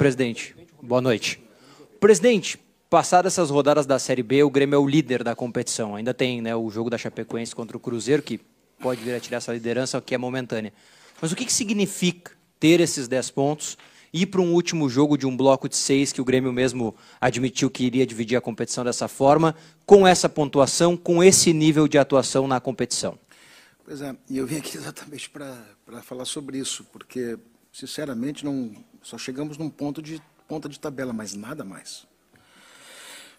presidente. Boa noite. Presidente, passadas essas rodadas da Série B, o Grêmio é o líder da competição. Ainda tem, né, o jogo da Chapecoense contra o Cruzeiro, que pode vir a tirar essa liderança, que é momentânea. Mas o que significa ter esses 10 pontos e ir para um último jogo de um bloco de 6, que o Grêmio mesmo admitiu que iria dividir a competição dessa forma, com essa pontuação, com esse nível de atuação na competição? Pois é, e eu vim aqui exatamente para falar sobre isso, porque, sinceramente, só chegamos num ponta de tabela, mas nada mais.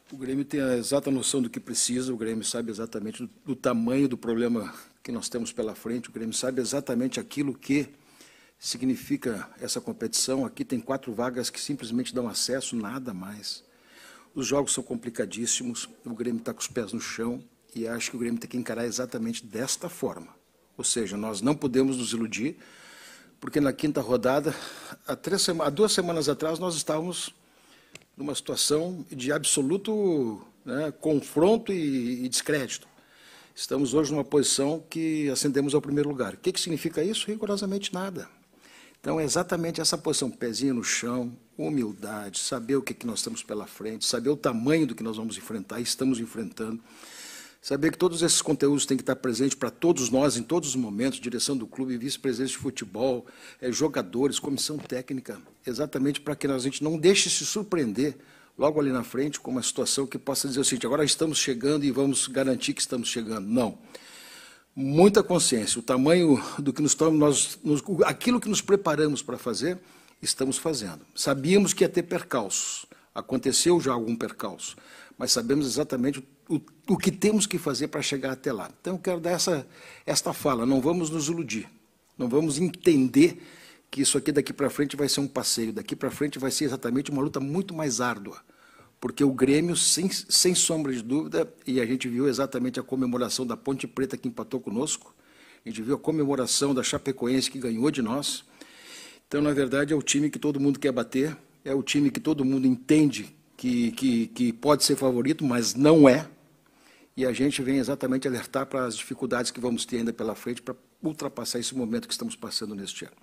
O Grêmio tem a exata noção do que precisa, o Grêmio sabe exatamente do tamanho do problema que nós temos pela frente, o Grêmio sabe exatamente aquilo que significa essa competição. Aqui tem 4 vagas que simplesmente dão acesso, nada mais. Os jogos são complicadíssimos, o Grêmio está com os pés no chão e acho que o Grêmio tem que encarar exatamente desta forma. Ou seja, nós não podemos nos iludir, porque na quinta rodada, há 2 semanas atrás, nós estávamos numa situação de absoluto, né, confronto e descrédito. Estamos hoje numa posição que ascendemos ao primeiro lugar. O que significa isso? Rigorosamente nada. Então, é exatamente essa posição, pezinho no chão, humildade, saber o que nós temos pela frente, saber o tamanho do que nós vamos enfrentar e estamos enfrentando, saber que todos esses conteúdos têm que estar presentes para todos nós, em todos os momentos, direção do clube, vice-presidente de futebol, jogadores, comissão técnica, exatamente para que a gente não deixe se surpreender logo ali na frente com uma situação que possa dizer o seguinte: agora estamos chegando e vamos garantir que estamos chegando. Não. Muita consciência, o tamanho do que aquilo que nos preparamos para fazer, estamos fazendo. Sabíamos que ia ter percalços, aconteceu já algum percalço, mas sabemos exatamente o que temos que fazer para chegar até lá. Então, eu quero dar esta fala: não vamos nos iludir, não vamos entender que isso aqui daqui para frente vai ser um passeio, daqui para frente vai ser exatamente uma luta muito mais árdua, porque o Grêmio, sem sombra de dúvida, e a gente viu exatamente a comemoração da Ponte Preta que empatou conosco, a gente viu a comemoração da Chapecoense que ganhou de nós. Então, na verdade, é o time que todo mundo quer bater, é o time que todo mundo entende que pode ser favorito, mas não é, e a gente vem exatamente alertar para as dificuldades que vamos ter ainda pela frente para ultrapassar esse momento que estamos passando neste ano.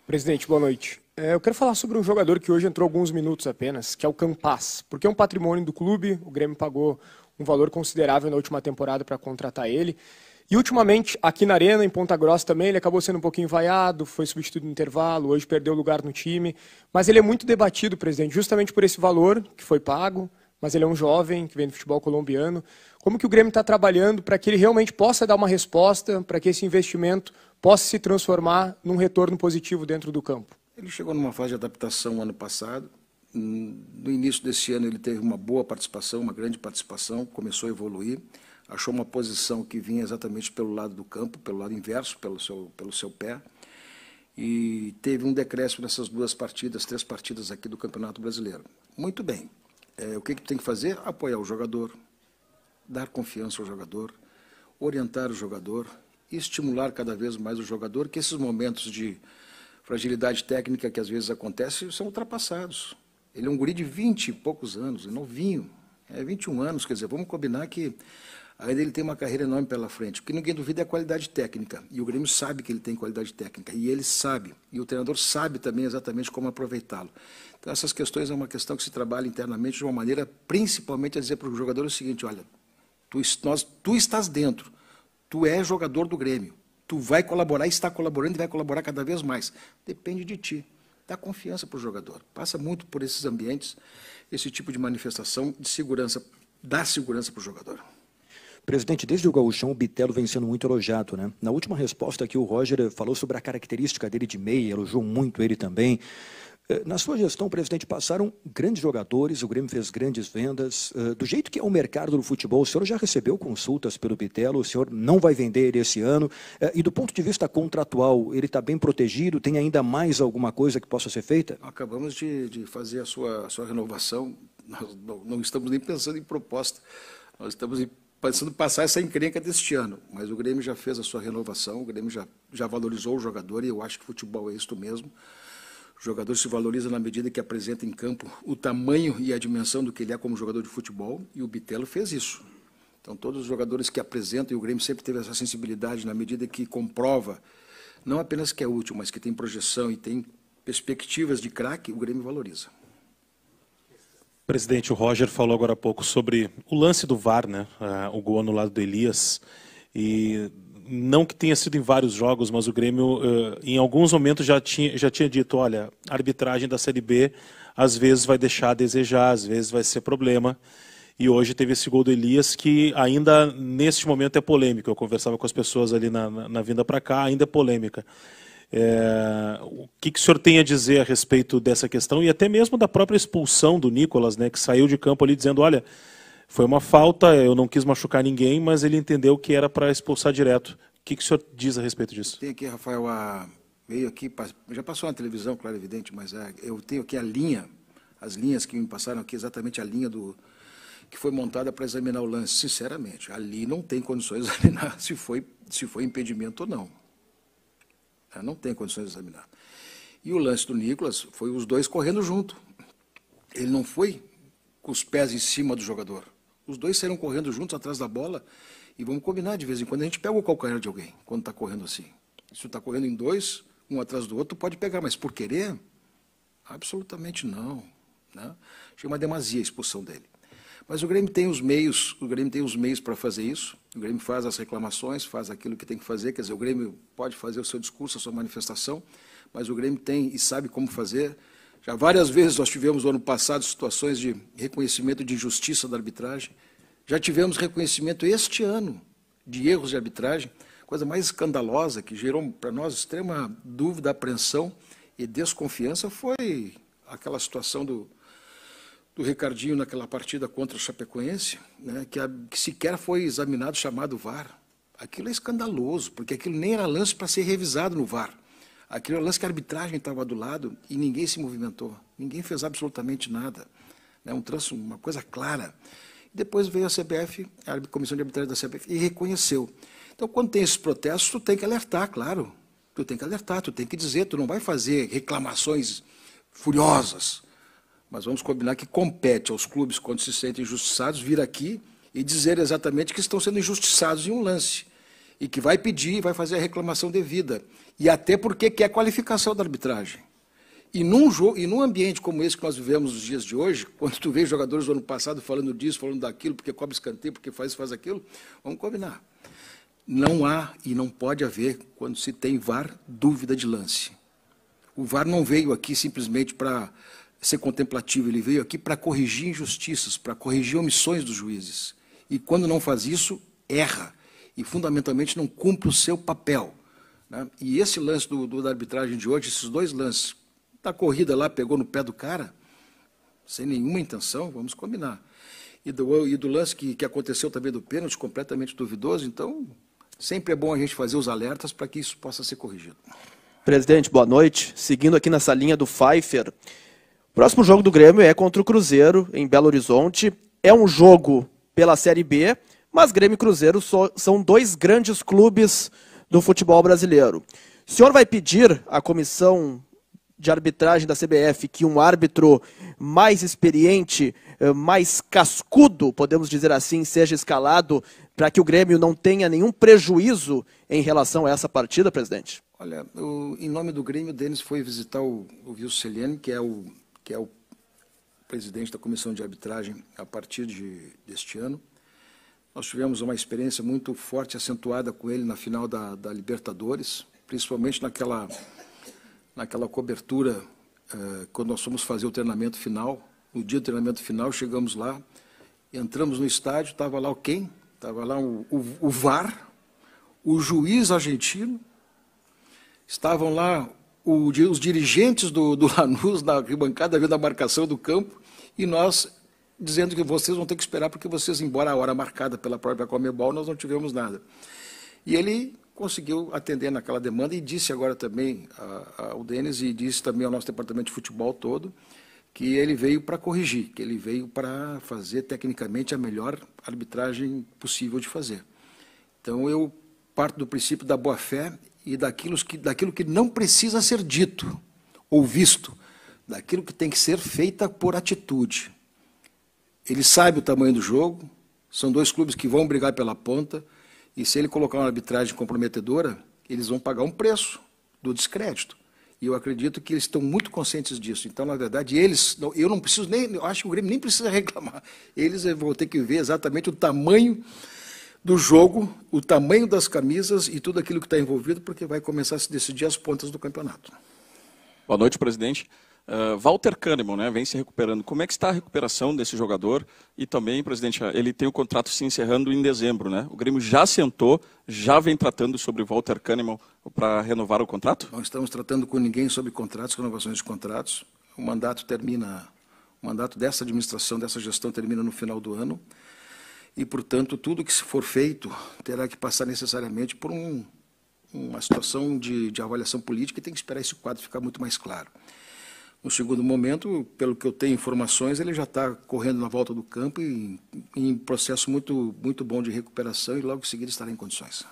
Presidente, boa noite. Eu quero falar sobre um jogador que hoje entrou alguns minutos apenas, que é o Campas, porque é um patrimônio do clube, o Grêmio pagou um valor considerável na última temporada para contratar ele. E ultimamente, aqui na Arena, em Ponta Grossa também, ele acabou sendo um pouquinho vaiado, foi substituído no intervalo, hoje perdeu lugar no time. Mas ele é muito debatido, presidente, justamente por esse valor que foi pago, mas ele é um jovem que vem do futebol colombiano. Como que o Grêmio está trabalhando para que ele realmente possa dar uma resposta, para que esse investimento possa se transformar num retorno positivo dentro do campo? Ele chegou numa fase de adaptação ano passado. No início desse ano ele teve uma boa participação, uma grande participação, começou a evoluir, achou uma posição que vinha exatamente pelo lado do campo, pelo lado inverso, pelo seu pé, e teve um decréscimo nessas 3 partidas aqui do Campeonato Brasileiro. Muito bem. O que tem que fazer? Apoiar o jogador, dar confiança ao jogador, orientar o jogador e estimular cada vez mais o jogador, que esses momentos de fragilidade técnica que às vezes acontecem são ultrapassados. Ele é um guri de 20 e poucos anos, é novinho, 21 anos, quer dizer, vamos combinar que ainda ele tem uma carreira enorme pela frente. O que ninguém duvida é a qualidade técnica, e o Grêmio sabe que ele tem qualidade técnica, e ele sabe, e o treinador sabe também exatamente como aproveitá-lo. Então, essas questões é uma questão que se trabalha internamente de uma maneira, principalmente, a dizer para o jogador o seguinte: olha, tu estás dentro, tu és jogador do Grêmio, tu vai colaborar, está colaborando e vai colaborar cada vez mais. Depende de ti. Dá confiança para o jogador. Passa muito por esses ambientes, esse tipo de manifestação de segurança, dá segurança para o jogador. Presidente, desde o Gauchão, o Bitelo vem sendo muito elogiado, né? Na última resposta aqui, o Roger falou sobre a característica dele de meia, elogiou muito ele também. Na sua gestão, presidente, passaram grandes jogadores, o Grêmio fez grandes vendas. Do jeito que é o mercado do futebol, o senhor já recebeu consultas pelo Bitelo, o senhor não vai vender ele esse ano. E do ponto de vista contratual, ele está bem protegido? Tem ainda mais alguma coisa que possa ser feita? Acabamos de fazer a sua renovação, nós não estamos nem pensando em proposta, nós estamos pensando em passar essa encrenca deste ano, mas o Grêmio já fez a sua renovação, o Grêmio já valorizou o jogador e eu acho que futebol é isto mesmo. O jogador se valoriza na medida que apresenta em campo o tamanho e a dimensão do que ele é como jogador de futebol, e o Bitelo fez isso. Então, todos os jogadores que apresentam, e o Grêmio sempre teve essa sensibilidade na medida que comprova, não apenas que é útil, mas que tem projeção e tem perspectivas de craque, o Grêmio valoriza. Presidente, o Roger falou agora há pouco sobre o lance do VAR, né? O gol anulado do Elias. E não que tenha sido em vários jogos, mas o Grêmio, em alguns momentos, já tinha dito, olha, a arbitragem da Série B às vezes vai deixar a desejar, às vezes vai ser problema. E hoje teve esse gol do Elias que ainda, neste momento, é polêmico. Eu conversava com as pessoas ali na vinda para cá, ainda é polêmica. O que o senhor tem a dizer a respeito dessa questão e até mesmo da própria expulsão do Nicolas, né, que saiu de campo ali dizendo, olha, foi uma falta, eu não quis machucar ninguém, mas ele entendeu que era para expulsar direto. O que o senhor diz a respeito disso? Tem aqui, Rafael, veio aqui, já passou na televisão, claro, evidente, mas eu tenho aqui as linhas que me passaram aqui, exatamente a linha que foi montada para examinar o lance. Sinceramente, ali não tem condições de examinar se foi impedimento ou não. Não tem condições de examinar. E o lance do Nicolas foi os dois correndo junto. Ele não foi com os pés em cima do jogador. Os dois saíram correndo juntos atrás da bola e vamos combinar, de vez em quando a gente pega o calcanhar de alguém, quando está correndo assim. Se está correndo em dois, um atrás do outro, pode pegar, mas por querer? Absolutamente não. Né? Achei uma demasia a expulsão dele. Mas o Grêmio tem os meios para fazer isso. O Grêmio faz as reclamações, faz aquilo que tem que fazer. Quer dizer, o Grêmio pode fazer o seu discurso, a sua manifestação, mas o Grêmio tem e sabe como fazer. Já várias vezes nós tivemos, no ano passado, situações de reconhecimento de injustiça da arbitragem. Já tivemos reconhecimento este ano de erros de arbitragem, coisa mais escandalosa, que gerou para nós extrema dúvida, apreensão e desconfiança, foi aquela situação do Ricardinho naquela partida contra o Chapecoense, né, que sequer foi examinado, chamado VAR. Aquilo é escandaloso, porque aquilo nem era lance para ser revisado no VAR. Aquilo era lance que a arbitragem estava do lado e ninguém se movimentou, ninguém fez absolutamente nada. Né, uma coisa clara. Depois veio a CBF, a Comissão de Arbitragem da CBF, e reconheceu. Então, quando tem esses protestos, tu tem que alertar, claro. Tu tem que alertar, tu tem que dizer, tu não vai fazer reclamações furiosas. Mas vamos combinar que compete aos clubes, quando se sentem injustiçados, vir aqui e dizer exatamente que estão sendo injustiçados em um lance. E que vai pedir, vai fazer a reclamação devida. E até porque quer qualificação da arbitragem. E num ambiente como esse que nós vivemos nos dias de hoje, quando tu vê jogadores do ano passado falando disso, falando daquilo, porque cobra escanteio, porque faz aquilo, vamos combinar. Não há e não pode haver, quando se tem VAR, dúvida de lance. O VAR não veio aqui simplesmente para ser contemplativo, ele veio aqui para corrigir injustiças, para corrigir omissões dos juízes. E quando não faz isso, erra. E, fundamentalmente, não cumpre o seu papel. Né? E esse lance da arbitragem de hoje, esses dois lances, da corrida lá, pegou no pé do cara, sem nenhuma intenção, vamos combinar. E do lance que aconteceu também do pênalti, completamente duvidoso, então, sempre é bom a gente fazer os alertas para que isso possa ser corrigido. Presidente, boa noite. Seguindo aqui nessa linha do Pfeiffer, o próximo jogo do Grêmio é contra o Cruzeiro, em Belo Horizonte. É um jogo pela Série B, mas Grêmio e Cruzeiro são dois grandes clubes do futebol brasileiro. O senhor vai pedir à comissão de arbitragem da CBF que um árbitro mais experiente, mais cascudo, podemos dizer assim, seja escalado para que o Grêmio não tenha nenhum prejuízo em relação a essa partida, presidente? Olha, em nome do Grêmio, o Denis foi visitar o Wilson Celiani, que é o presidente da comissão de arbitragem a partir deste ano. Nós tivemos uma experiência muito forte e acentuada com ele na final da Libertadores, principalmente naquela cobertura, quando nós fomos fazer o treinamento final. No dia do treinamento final, chegamos lá, entramos no estádio, estava lá quem? Estava lá o VAR, o juiz argentino, estavam lá os dirigentes do Lanús na arquibancada, vendo a marcação do campo, e nós dizendo que vocês vão ter que esperar, porque vocês, embora a hora marcada pela própria Conmebol, nós não tivemos nada. E ele conseguiu atender naquela demanda e disse agora também ao Denis e disse também ao nosso departamento de futebol todo que ele veio para corrigir, que ele veio para fazer tecnicamente a melhor arbitragem possível de fazer. Então eu parto do princípio da boa-fé e daquilo que não precisa ser dito ou visto, daquilo que tem que ser feita por atitude. Ele sabe o tamanho do jogo, são dois clubes que vão brigar pela ponta, e se ele colocar uma arbitragem comprometedora, eles vão pagar um preço do descrédito. E eu acredito que eles estão muito conscientes disso. Então, na verdade, eu não preciso nem, eu acho que o Grêmio nem precisa reclamar. Eles vão ter que ver exatamente o tamanho do jogo, o tamanho das camisas e tudo aquilo que está envolvido, porque vai começar a se decidir as pontas do campeonato. Boa noite, presidente. Walter Kahneman, né, vem se recuperando. Como é que está a recuperação desse jogador? E também, presidente, ele tem o contrato se encerrando em dezembro, né? O Grêmio já sentou, já vem tratando sobre o Walter Kahneman para renovar o contrato? Não estamos tratando com ninguém sobre contratos, renovações de contratos. O mandato dessa administração, dessa gestão termina no final do ano. E, portanto, tudo que se for feito terá que passar necessariamente por uma situação de avaliação política e tem que esperar esse quadro ficar muito mais claro. No segundo momento, pelo que eu tenho informações, ele já está correndo na volta do campo e em processo muito, muito bom de recuperação e logo em seguida estará em condições.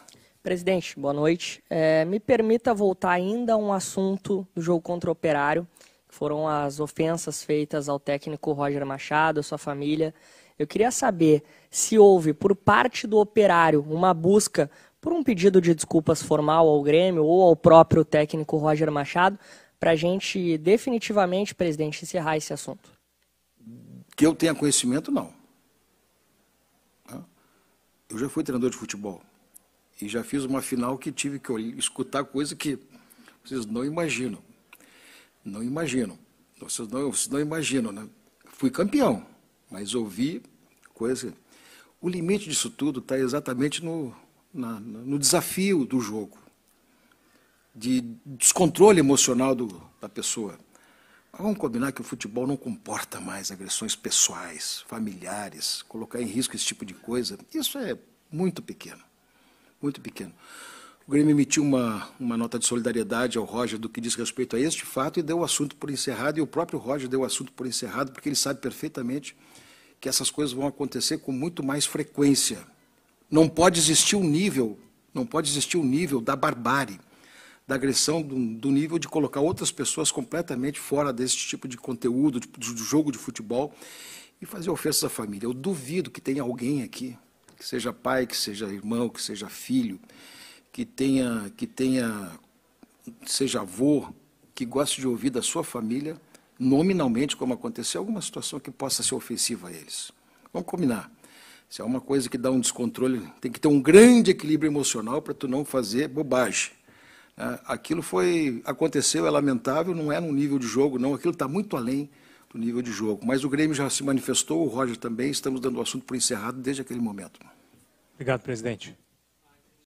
Presidente, boa noite. Me permita voltar ainda a um assunto do jogo contra o Operário, que foram as ofensas feitas ao técnico Roger Machado, à sua família. Eu queria saber se houve, por parte do Operário, uma busca por um pedido de desculpas formal ao Grêmio ou ao próprio técnico Roger Machado, para a gente definitivamente, presidente, encerrar esse assunto. Que eu tenha conhecimento, não. Eu já fui treinador de futebol e já fiz uma final que tive que escutar coisa que vocês não imaginam. Não imaginam. Vocês não imaginam, né? Fui campeão, mas ouvi coisa... O limite disso tudo está exatamente no desafio do jogo, de descontrole emocional da pessoa. Mas vamos combinar que o futebol não comporta mais agressões pessoais, familiares, colocar em risco esse tipo de coisa. Isso é muito pequeno, muito pequeno. O Grêmio emitiu uma nota de solidariedade ao Roger do que diz respeito a este fato e deu o assunto por encerrado, e o próprio Roger deu o assunto por encerrado, porque ele sabe perfeitamente que essas coisas vão acontecer com muito mais frequência. Não pode existir um nível da barbárie, da agressão, do nível de colocar outras pessoas completamente fora desse tipo de conteúdo, do jogo de futebol, e fazer ofensas à família. Eu duvido que tenha alguém aqui, que seja pai, que seja irmão, que seja filho, que seja avô, que goste de ouvir da sua família, nominalmente, como aconteceu, alguma situação que possa ser ofensiva a eles. Vamos combinar. Se é uma coisa que dá um descontrole, tem que ter um grande equilíbrio emocional para tu não fazer bobagem. Aquilo aconteceu, é lamentável, não é num nível de jogo, não. Aquilo está muito além do nível de jogo. Mas o Grêmio já se manifestou, o Roger também, estamos dando o assunto por encerrado desde aquele momento. Obrigado, presidente.